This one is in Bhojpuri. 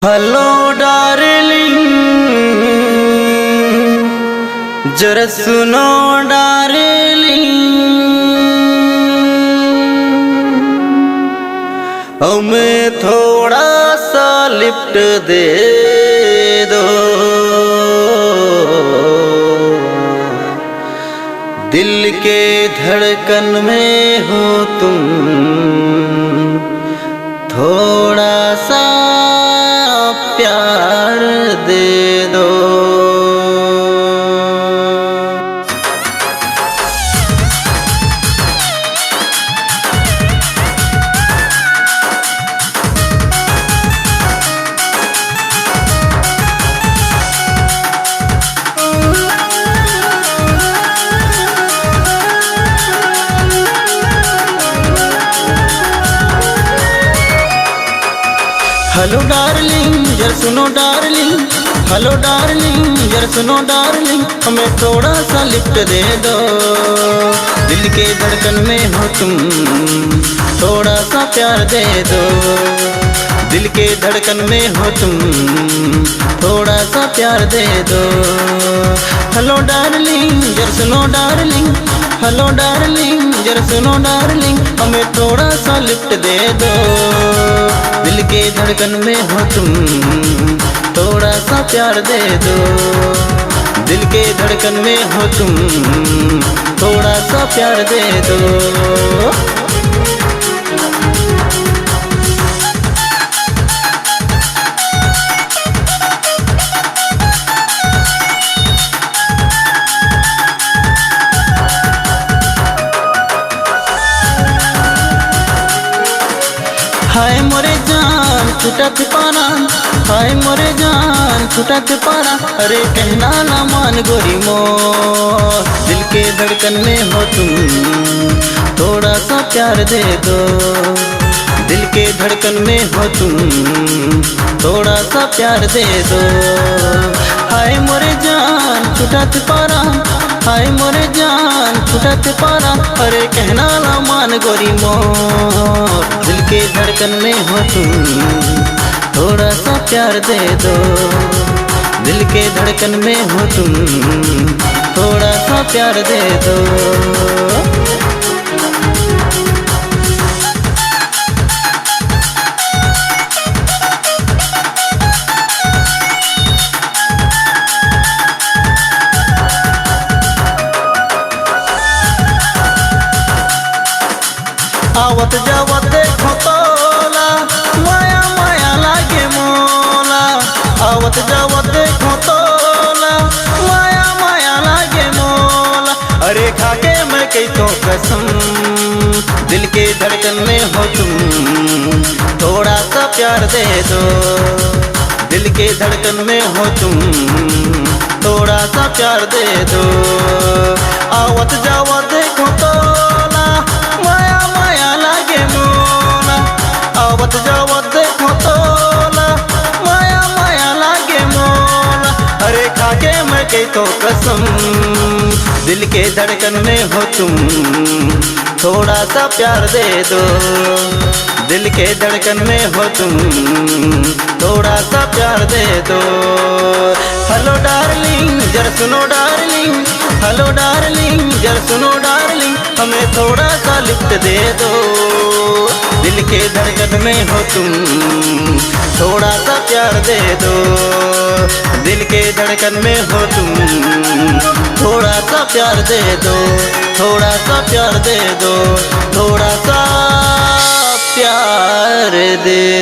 हेलो डार्लिंग, जरा सुनो डार्लिंग, हमें थोड़ा सा लिफ्ट दे दो। दिल के धड़कन में हो तुम, थोड़ा सा प्यार दे दो। हेलो डार्लिंग, जरा सुनो डार्लिंग, हेलो डार्लिंग, जरा सुनो डार्लिंग, हमें थोड़ा सा लिफ्ट दे दो। दिल के धड़कन में हो तुम, थोड़ा सा प्यार दे दो। दिल के धड़कन में हो तुम, थोड़ा सा प्यार दे दो। हेलो डार्लिंग, जरा सुनो डार्लिंग, हेलो डार्लिंग, जरा सुनो डार्लिंग, हमें थोड़ा सा लिफ्ट दे दो। दिल के धड़कन में हो तुम, थोड़ा सा प्यार दे दो। दिल के धड़कन में हो तुम, थोड़ा सा प्यार दे दो। हाय मोरे जान छुटक पाना, हाय मोरे जान छुटक पाना, अरे कहना ना मान गोरी मोर। दिल के धड़कन में हो तुम, थोड़ा सा प्यार दे दो। दिल के धड़कन में हो तुम, थोड़ा सा प्यार दे दो। हाय मोरे जान छुटक पाना, हाय मोरे जान छुटक पाना, अरे कहना ना मान गोरी मोर। दिल के धड़कन में हो तुम, थोड़ा सा प्यार दे दो। दिल के धड़कन में हो तुम, थोड़ा सा प्यार दे दो। आवत जावत देखो तोला, माया माया लागे मोला। आवत जावत देखो तोला, माया माया लागे मोला। अरे खाके मैं कही तो कसम, दिल के धड़कन में हो तुम, थोड़ा सा प्यार दे दो। दिल के धड़कन में हो तुम, थोड़ा सा प्यार दे दो। आवत जावत देखो तोला, माया माया लागे मोला। आवत जावत देखो तोला, माया माया लागे मोला। अरे खाके मैं कही तो कसम, दिल के धड़कन में हो तुम, थोड़ा सा प्यार दे दो। दिल के धड़कन में हो तुम, थोड़ा सा प्यार दे दो। हेलो डार्लिंग, जरा सुनो डार्लिंग, हेलो डार्लिंग, जरा सुनो डार्लिंग, हमें थोड़ा सा लिफ्ट दे दो। दिल के धड़कन में हो तुम, थोड़ा सा प्यार दे दो। दिल के धड़कन में हो तुम, थोड़ा सा प्यार दे दो। थोड़ा सा प्यार दे दो, थोड़ा सा प्यार दे